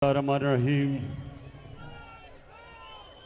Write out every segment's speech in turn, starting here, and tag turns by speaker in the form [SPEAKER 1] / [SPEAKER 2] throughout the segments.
[SPEAKER 1] Bismillahirrahmanirrahim.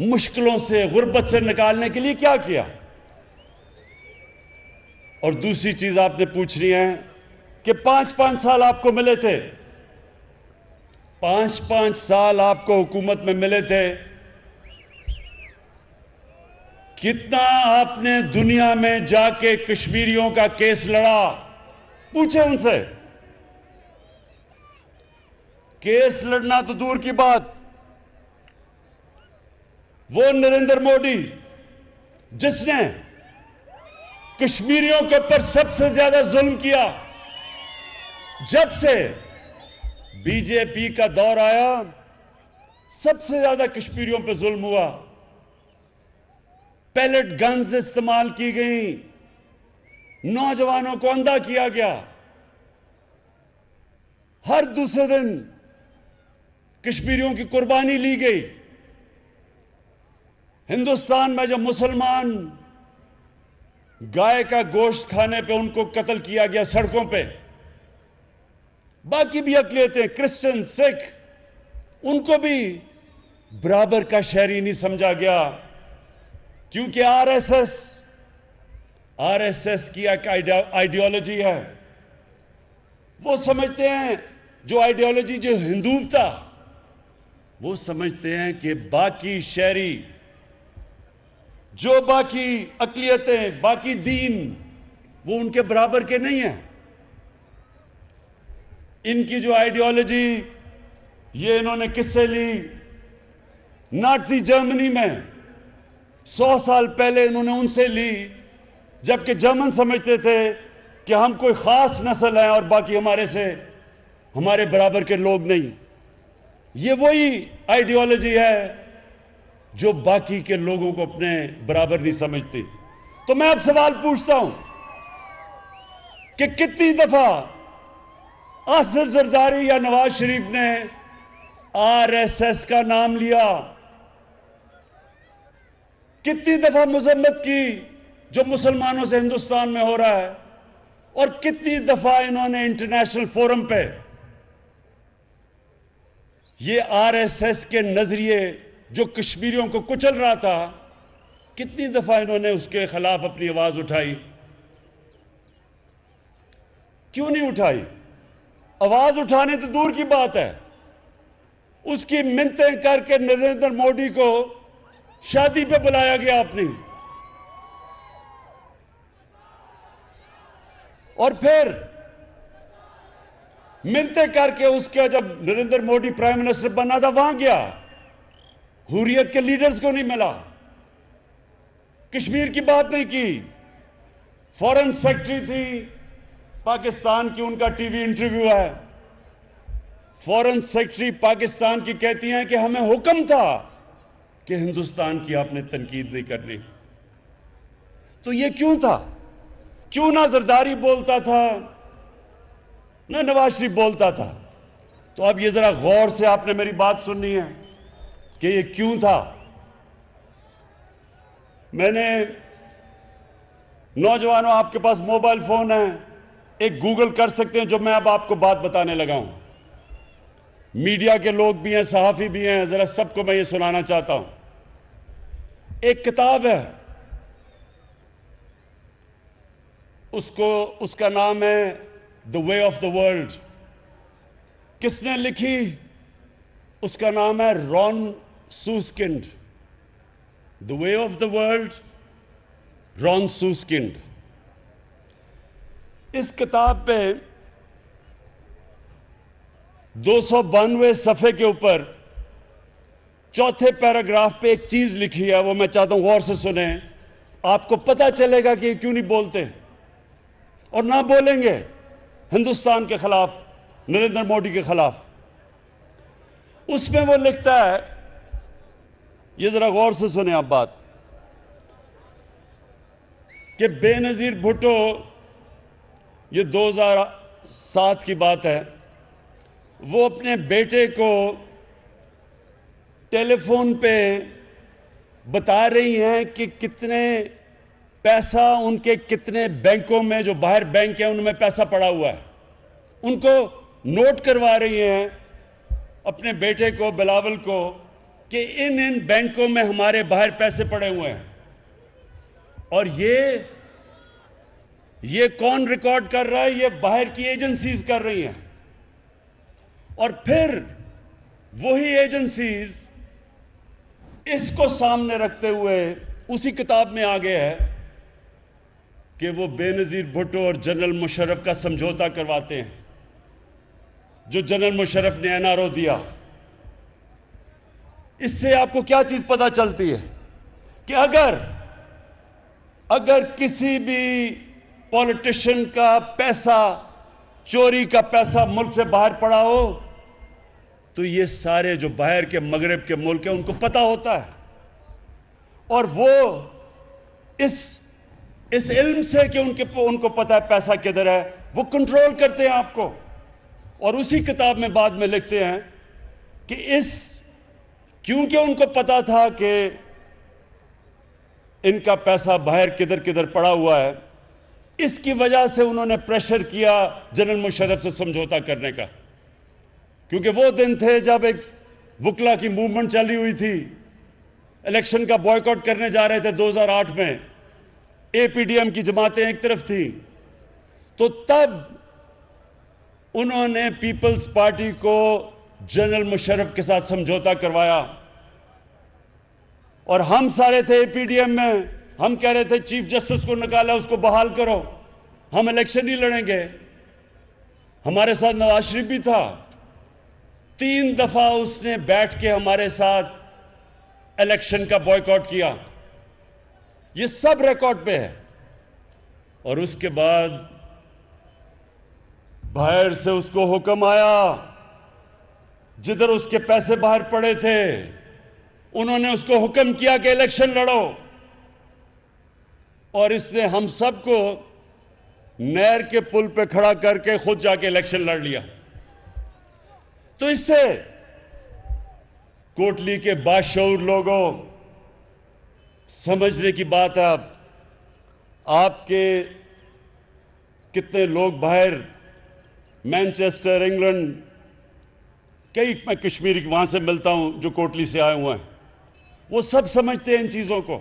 [SPEAKER 1] مشکلوں سے غربت سے نکالنے کے لیے کیا کیا؟ اور دوسری چیز آپ نے پوچھنی ہے کہ 5 سال آپ کو ملے تھے، 5 سال آپ کو حکومت میں ملے تھے، کتنا آپ نے دنیا میں جا کے کشمیریوں کا کیس لڑا؟ پوچھیں ان سے۔ کیس لڑنا تو دور کی بات، وہ نریندر مودی جس نے کشمیریوں کے اوپر سب سے زیادہ ظلم کیا، جب سے بی جے پی کا دور آیا سب سے زیادہ کشمیریوں پہ ظلم ہوا، پیلٹ گنز استعمال کی گئیں، نوجوانوں کو اندھا کیا گیا، ہر دوسرے دن کشمیریوں کی قربانی لی گئی۔ ہندوستان میں جب مسلمان گائے کا گوشت کھانے پہ ان کو قتل کیا گیا سڑکوں پہ، باقی بھی اقلیتیں کرسچن سکھ ان کو بھی برابر کا شہری نہیں سمجھا گیا، کیونکہ آر ایس ایس کی ایک آئیڈیالوجی ہے۔ وہ سمجھتے ہیں جو آئیڈیالوجی جو ہندوتا، وہ سمجھتے ہیں کہ باقی شہری، جو باقی اقلیتیں، باقی دین، وہ ان کے برابر کے نہیں ہیں۔ ان کی جو آئیڈیالوجی، یہ انہوں نے کس سے لی؟ نازی جرمنی میں 100 سال پہلے انہوں نے ان سے لی، جبکہ جرمن سمجھتے تھے کہ ہم کوئی خاص نسل ہیں اور باقی ہمارے برابر کے لوگ نہیں۔ یہ وہی آئیڈیالوجی ہے جو باقی کے لوگوں کو اپنے برابر نہیں سمجھتی۔ تو میں اب سوال پوچھتا ہوں کہ کتنی دفعہ آصف زرداری یا نواز شریف نے آر ایس ایس کا نام لیا؟ کتنی دفعہ مذمت کی جو مسلمانوں سے ہندوستان میں ہو رہا ہے؟ اور کتنی دفعہ انہوں نے انٹرنیشنل فورم پہ یہ آر ایس ایس کے نظریے جو کشمیریوں کو کچل رہا تھا، کتنی دفعہ انہوں نے اس کے خلاف اپنی آواز اٹھائی؟ کیوں نہیں اٹھائی؟ آواز اٹھانے تو دور کی بات ہے، اس کی منتیں کر کے نریندر مودی کو شادی پہ بلایا گیا اپنی، اور پھر منتیں کر کے اس کا جب نریندر مودی پرائم منسٹر بنا تھا وہاں گیا، حریت کے لیڈرز کو نہیں ملا، کشمیر کی بات نہیں کی۔ فورن سیکرٹری تھی پاکستان کی، ان کا ٹی وی انٹرویو ہے، فورن سیکرٹری پاکستان کی کہتی ہیں کہ ہمیں حکم تھا کہ ہندوستان کی آپ نے تنقید نہیں کرنی۔ تو یہ کیوں تھا؟ کیوں نہ زرداری بولتا تھا، نہ نواز شریف بولتا تھا؟ تو اب یہ ذرا غور سے آپ نے میری بات سننی ہے کہ یہ کیوں تھا۔ میں نے نوجوانوں، آپ کے پاس موبائل فون ہے، ایک گوگل کر سکتے ہیں جو میں اب آپ کو بات بتانے لگا ہوں۔ میڈیا کے لوگ بھی ہیں، صحافی بھی ہیں، ذرا سب کو میں یہ سنانا چاہتا ہوں۔ ایک کتاب ہے، اس کا نام ہے دا وے آف دا ورلڈ۔ کس نے لکھی؟ اس کا نام ہے رون سوسکنڈ۔ دا وے آف دا ورلڈ، رون سوسکنڈ۔ اس کتاب پہ 292 صفحے کے اوپر چوتھے پیراگراف پہ ایک چیز لکھی ہے، وہ میں چاہتا ہوں غور سے سنیں، آپ کو پتہ چلے گا کہ یہ کیوں نہیں بولتے اور نہ بولیں گے ہندوستان کے خلاف، نریندر مودی کے خلاف۔ اس میں وہ لکھتا ہے، یہ ذرا غور سے سنیں آپ بات، کہ بے نظیر بھٹو، یہ 2007 کی بات ہے، وہ اپنے بیٹے کو ٹیلی فون پہ بتا رہی ہیں کہ کتنے پیسہ ان کے کتنے بینکوں میں، جو باہر بینک ہیں ان میں پیسہ پڑا ہوا ہے، ان کو نوٹ کروا رہی ہیں اپنے بیٹے کو، بلاول کو، کہ ان بینکوں میں ہمارے باہر پیسے پڑے ہوئے ہیں، اور یہ کون ریکارڈ کر رہا ہے؟ یہ باہر کی ایجنسیز کر رہی ہیں، اور پھر وہی ایجنسیز اس کو سامنے رکھتے ہوئے اسی کتاب میں آگے ہے کہ وہ بے نظیر بھٹو اور جنرل مشرف کا سمجھوتا کرواتے ہیں، جو جنرل مشرف نے این آر او دیا۔ اس سے آپ کو کیا چیز پتا چلتی ہے کہ اگر کسی بھی پولیٹیشین کا پیسہ، چوری کا پیسہ ملک سے باہر پڑا ہو تو یہ سارے جو باہر کے مغرب کے ملک ہیں ان کو پتا ہوتا ہے، اور وہ اس علم سے کہ ان کو پتا ہے پیسہ کدھر ہے، وہ کنٹرول کرتے ہیں آپ کو۔ اور اسی کتاب میں بعد میں لکھتے ہیں کہ کیونکہ ان کو پتا تھا کہ ان کا پیسہ باہر کدھر کدھر پڑا ہوا ہے، اس کی وجہ سے انہوں نے پریشر کیا جنرل مشرف سے سمجھوتا کرنے کا، کیونکہ وہ دن تھے جب ایک وکلا کی موومنٹ چلی ہوئی تھی، الیکشن کا بوائیکاٹ کرنے جا رہے تھے 2008 میں، اے پی ڈی ایم کی جماعتیں ایک طرف تھیں، تو تب انہوں نے پیپلز پارٹی کو جنرل مشرف کے ساتھ سمجھوتا کروایا، اور ہم سارے تھے اے پی ڈی ایم میں، ہم کہہ رہے تھے چیف جسٹس کو نکالا، اس کو بحال کرو، ہم الیکشن نہیں لڑیں گے۔ ہمارے ساتھ نواز شریف بھی تھا، 3 دفعہ اس نے بیٹھ کے ہمارے ساتھ الیکشن کا بوائیکاٹ کیا، یہ سب ریکارڈ پہ ہے۔ اور اس کے بعد باہر سے اس کو حکم آیا، جدھر اس کے پیسے باہر پڑے تھے انہوں نے اس کو حکم کیا کہ الیکشن لڑو، اور اس نے ہم سب کو نہر کے پل پہ کھڑا کر کے خود جا کے الیکشن لڑ لیا۔ تو اس سے کوٹلی کے باشعور لوگوں سمجھنے کی بات ہے، آپ کے کتنے لوگ باہر مینچسٹر، انگلینڈ، میں کشمیری وہاں سے ملتا ہوں جو کوٹلی سے آئے ہوئے ہیں، وہ سب سمجھتے ہیں ان چیزوں کو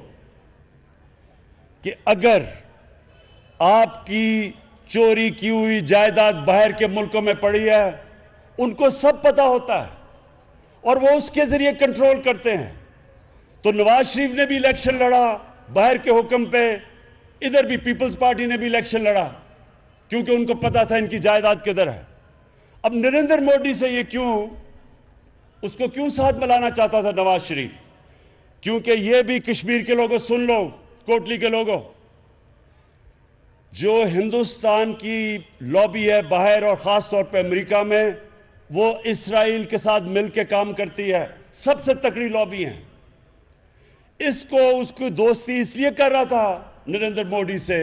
[SPEAKER 1] کہ اگر آپ کی چوری کی ہوئی جائیداد باہر کے ملکوں میں پڑی ہے، ان کو سب پتا ہوتا ہے اور وہ اس کے ذریعے کنٹرول کرتے ہیں۔ تو نواز شریف نے بھی الیکشن لڑا باہر کے حکم پہ، ادھر بھی پیپلز پارٹی نے بھی الیکشن لڑا، کیونکہ ان کو پتا تھا ان کی جائیداد کدھر ہے۔ اب نریندر مودی سے اس کو کیوں ساتھ ملانا چاہتا تھا نواز شریف؟ کیونکہ یہ بھی کشمیر کے لوگوں سن لو، کوٹلی کے لوگوں، جو ہندوستان کی لابی ہے باہر اور خاص طور پہ امریکہ میں، وہ اسرائیل کے ساتھ مل کے کام کرتی ہے، سب سے تکڑی لابی ہیں۔ اس کی دوستی اس لیے کر رہا تھا نریندر مودی سے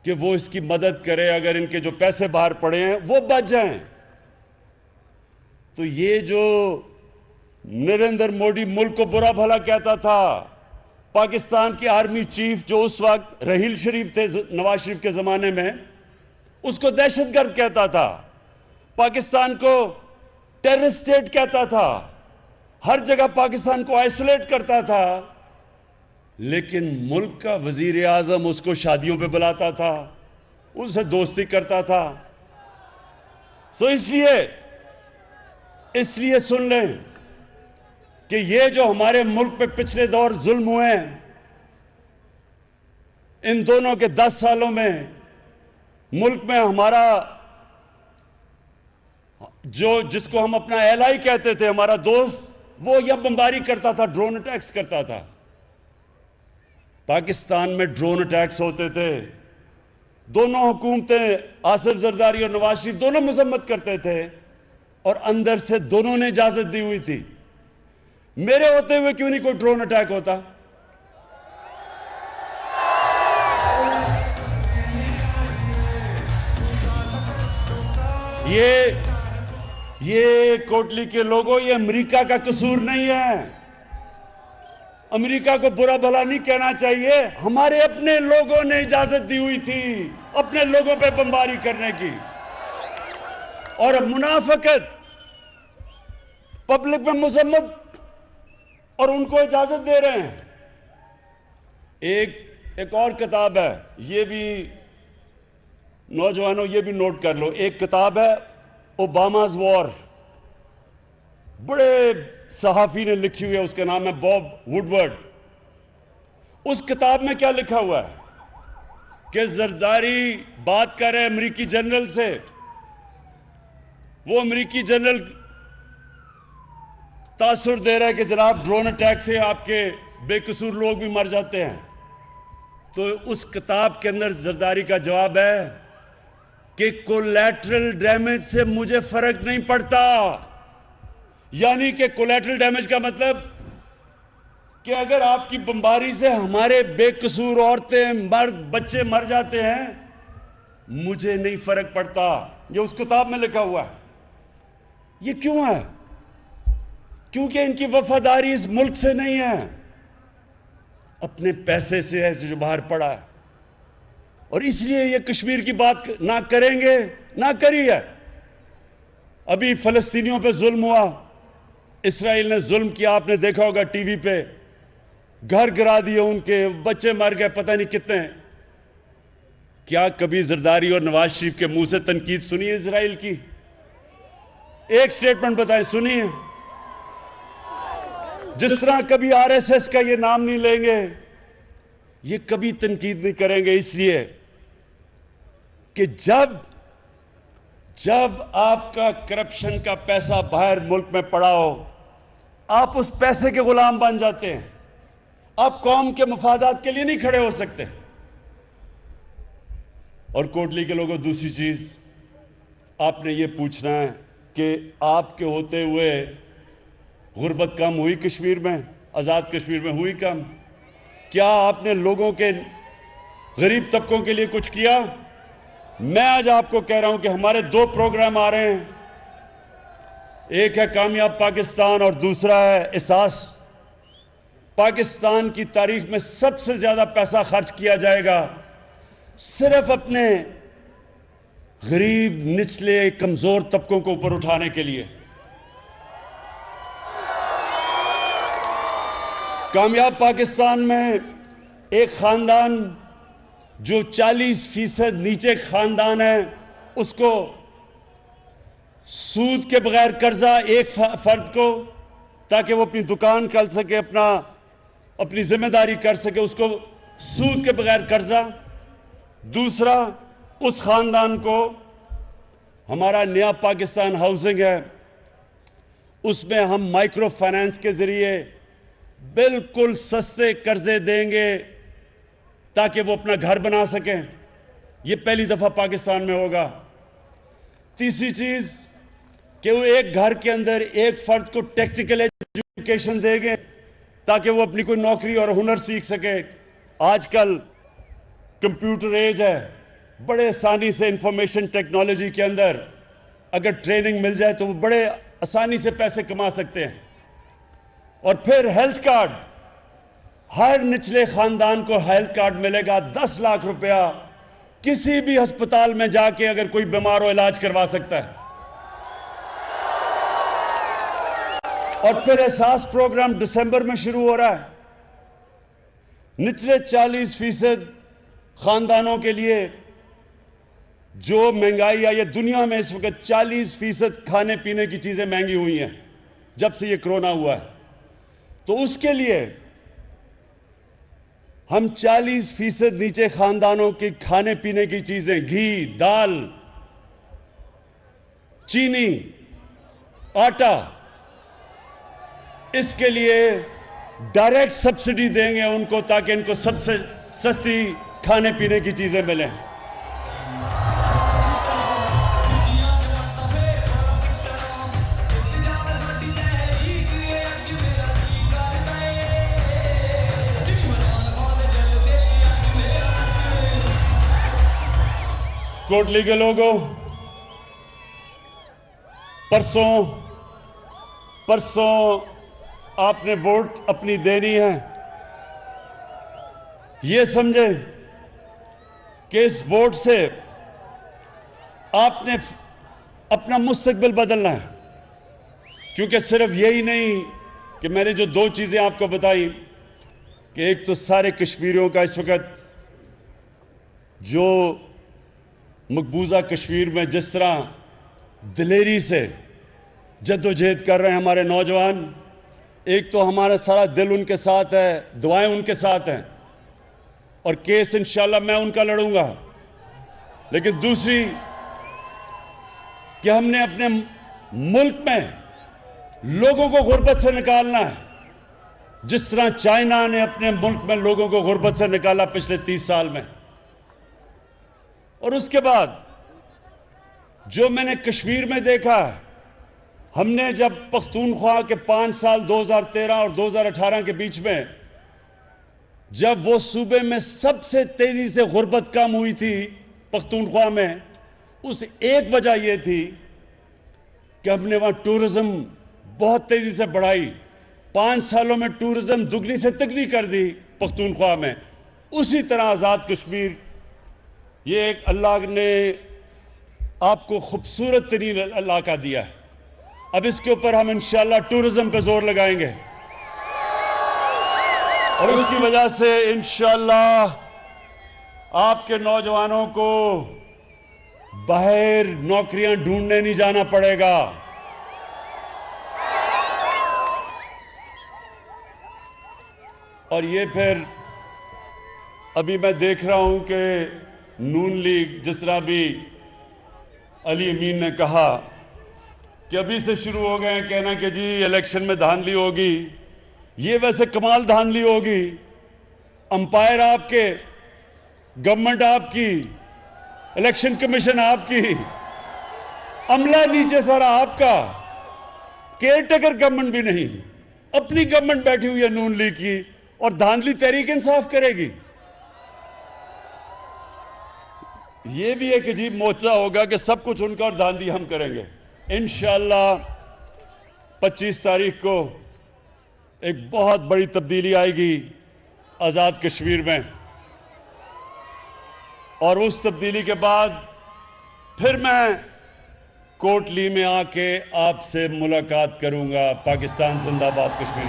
[SPEAKER 1] کہ وہ اس کی مدد کرے، اگر ان کے جو پیسے باہر پڑے ہیں وہ بچ جائیں۔ تو یہ جو نریندر مودی ملک کو برا بھلا کہتا تھا، پاکستان کی آرمی چیف جو اس وقت رحیل شریف تھے نواز شریف کے زمانے میں، اس کو دہشت گرد کہتا تھا، پاکستان کو ٹیررسٹ اسٹیٹ کہتا تھا، ہر جگہ پاکستان کو آئسولیٹ کرتا تھا، لیکن ملک کا وزیر اعظم اس کو شادیوں پہ بلاتا تھا، اس سے دوستی کرتا تھا۔ سو اس لیے سن لیں کہ یہ جو ہمارے ملک پہ پچھلے دور ظلم ہوئے ہیں، ان دونوں کے 10 سالوں میں ملک میں ہمارا جس کو ہم اپنا ایلائی کہتے تھے، ہمارا دوست، وہ یہ بمباری کرتا تھا، ڈرون اٹیکس کرتا تھا۔ پاکستان میں ڈرون اٹیکس ہوتے تھے، دونوں حکومتیں آصف زرداری اور نواز شریف دونوں مذمت کرتے تھے، اور اندر سے دونوں نے اجازت دی ہوئی تھی۔ میرے ہوتے ہوئے کیوں نہیں کوئی ڈرون اٹیک ہوتا؟ یہ کوٹلی کے لوگوں، یہ امریکہ کا قصور نہیں ہے، امریکہ کو برا بھلا نہیں کہنا چاہیے، ہمارے اپنے لوگوں نے اجازت دی ہوئی تھی اپنے لوگوں پہ بمباری کرنے کی۔ اور منافقت، پبلک میں مذمت اور ان کو اجازت دے رہے ہیں. ایک اور کتاب ہے, یہ بھی نوجوانوں یہ بھی نوٹ کر لو, ایک کتاب ہے اوباماز وار, بڑے صحافی نے لکھی ہوئی ہے, اس کا نام ہے باب ووڈورڈ. اس کتاب میں کیا لکھا ہوا ہے کہ زرداری بات کر رہے ہیں امریکی جنرل سے, وہ امریکی جنرل تاثر دے رہا ہے کہ جناب ڈرون اٹیک سے آپ کے بے قصور لوگ بھی مر جاتے ہیں. تو اس کتاب کے اندر زرداری کا جواب ہے کہ کولیٹرل ڈیمیج سے مجھے فرق نہیں پڑتا. یعنی کہ کولیٹرل ڈیمیج کا مطلب کہ اگر آپ کی بمباری سے ہمارے بے قصور عورتیں مرد بچے مر جاتے ہیں, مجھے نہیں فرق پڑتا. یہ اس کتاب میں لکھا ہوا ہے. یہ کیوں ہے؟ کیونکہ ان کی وفاداری اس ملک سے نہیں ہے, اپنے پیسے سے ہے جو باہر پڑا ہے. اور اس لیے یہ کشمیر کی بات نہ کریں گے, نہ کری ہے. ابھی فلسطینیوں پہ ظلم ہوا, اسرائیل نے ظلم کیا, آپ نے دیکھا ہوگا ٹی وی پہ, گھر گرا دیے ان کے, بچے مر گئے پتہ نہیں کتنے. کیا کبھی زرداری اور نواز شریف کے منہ سے تنقید سنی ہے اسرائیل کی؟ ایک سٹیٹمنٹ بتائیں, سنی ہے؟ جس طرح کبھی آر ایس ایس کا یہ نام نہیں لیں گے, یہ کبھی تنقید نہیں کریں گے. اس لیے کہ جب آپ کا کرپشن کا پیسہ باہر ملک میں پڑا ہو, آپ اس پیسے کے غلام بن جاتے ہیں. آپ قوم کے مفادات کے لیے نہیں کھڑے ہو سکتے. اور کوٹلی کے لوگوں, دوسری چیز آپ نے یہ پوچھنا ہے کہ آپ کے ہوتے ہوئے غربت کم ہوئی کشمیر میں, آزاد کشمیر میں ہوئی کم؟ کیا آپ نے لوگوں کے غریب طبقوں کے لیے کچھ کیا؟ میں آج آپ کو کہہ رہا ہوں کہ ہمارے 2 پروگرام آ رہے ہیں, ایک ہے کامیاب پاکستان اور دوسرا ہے احساس. پاکستان کی تاریخ میں سب سے زیادہ پیسہ خرچ کیا جائے گا صرف اپنے غریب نچلے کمزور طبقوں کو اوپر اٹھانے کے لیے. کامیاب پاکستان میں ایک خاندان جو 40% نیچے خاندان ہے, اس کو سود کے بغیر قرضہ, ایک فرد کو, تاکہ وہ اپنی دکان کر سکے, اپنی ذمہ داری کر سکے, اس کو سود کے بغیر قرضہ. دوسرا, اس خاندان کو ہمارا نیا پاکستان ہاؤسنگ ہے, اس میں ہم مائکرو فائنانس کے ذریعے بالکل سستے قرضے دیں گے تاکہ وہ اپنا گھر بنا سکیں. یہ پہلی دفعہ پاکستان میں ہوگا. تیسری چیز کہ وہ ایک گھر کے اندر ایک فرد کو ٹیکنیکل ایجوکیشن دیں گے تاکہ وہ اپنی کوئی نوکری اور ہنر سیکھ سکے. آج کل کمپیوٹر ایج ہے, بڑے آسانی سے انفارمیشن ٹیکنالوجی کے اندر اگر ٹریننگ مل جائے تو وہ بڑے آسانی سے پیسے کما سکتے ہیں. اور پھر ہیلتھ کارڈ, ہر نچلے خاندان کو ہیلتھ کارڈ ملے گا, 10 لاکھ روپیہ کسی بھی ہسپتال میں جا کے اگر کوئی بیمار ہو علاج کروا سکتا ہے. اور پھر احساس پروگرام دسمبر میں شروع ہو رہا ہے. نچلے 40% خاندانوں کے لیے جو مہنگائی آئی ہے دنیا میں, اس وقت 40% کھانے پینے کی چیزیں مہنگی ہوئی ہیں جب سے یہ کرونا ہوا ہے. تو اس کے لیے ہم 40% نیچے خاندانوں کی کھانے پینے کی چیزیں, گھی, دال, چینی, آٹا, اس کے لیے ڈائریکٹ سبسڈی دیں گے ان کو تاکہ ان کو سب سے سستی کھانے پینے کی چیزیں ملیں. کوٹلی کے لوگوں, پرسوں آپ نے ووٹ اپنی دینی ہے. یہ سمجھیں کہ اس ووٹ سے آپ نے اپنا مستقبل بدلنا ہے, کیونکہ صرف یہی نہیں کہ میں نے جو دو چیزیں آپ کو بتائیں کہ ایک تو سارے کشمیریوں کا اس وقت جو مقبوضہ کشمیر میں جس طرح دلیری سے جدوجہد کر رہے ہیں ہمارے نوجوان، ایک تو ہمارا سارا دل ان کے ساتھ ہے، دعائیں ان کے ساتھ ہیں، اور کیس انشاءاللہ میں ان کا لڑوں گا۔ لیکن دوسری کہ ہم نے اپنے ملک میں لوگوں کو غربت سے نکالنا ہے، جس طرح چائنا نے اپنے ملک میں لوگوں کو غربت سے نکالا پچھلے 30 سال میں۔ اور اس کے بعد جو میں نے کشمیر میں دیکھا ہے، ہم نے جب پختونخوا کے 5 سال 2013 اور 2018 کے بیچ میں جب وہ صوبے میں سب سے تیزی سے غربت کم ہوئی تھی پختونخوا میں، اس ایک وجہ یہ تھی کہ ہم نے وہاں ٹورزم بہت تیزی سے بڑھائی۔ 5 سالوں میں ٹورزم دگنی سے تگنی کر دی پختونخوا میں۔ اسی طرح آزاد کشمیر، یہ ایک اللہ نے آپ کو خوبصورت ترین علاقہ دیا ہے۔ اب اس کے اوپر ہم انشاءاللہ ٹورزم پہ زور لگائیں گے، اور اس کی وجہ سے انشاءاللہ آپ کے نوجوانوں کو باہر نوکریاں ڈھونڈنے نہیں جانا پڑے گا۔ اور یہ پھر ابھی میں دیکھ رہا ہوں کہ نون لیگ، جس طرح بھی علی امین نے کہا کہ ابھی سے شروع ہو گئے ہیں کہنا کہ جی الیکشن میں دھاندلی ہوگی، یہ ویسے کمال دھاندلی ہوگی۔ امپائر آپ کے، گورنمنٹ آپ کی، الیکشن کمیشن آپ کی، عملہ نیچے سارا آپ کا، کیئر ٹیکر گورنمنٹ بھی نہیں، اپنی گورنمنٹ بیٹھی ہوئی ہے نون لیگ کی، اور دھاندلی تحریک انصاف کرے گی۔ یہ بھی ایک عجیب معجزہ ہوگا کہ سب کچھ ان کا اور دھاندلی ہم کریں گے۔ انشاءاللہ 25 تاریخ کو ایک بہت بڑی تبدیلی آئے گی آزاد کشمیر میں، اور اس تبدیلی کے بعد پھر میں کوٹلی میں آ کے آپ سے ملاقات کروں گا۔ پاکستان زندہ باد، کشمیر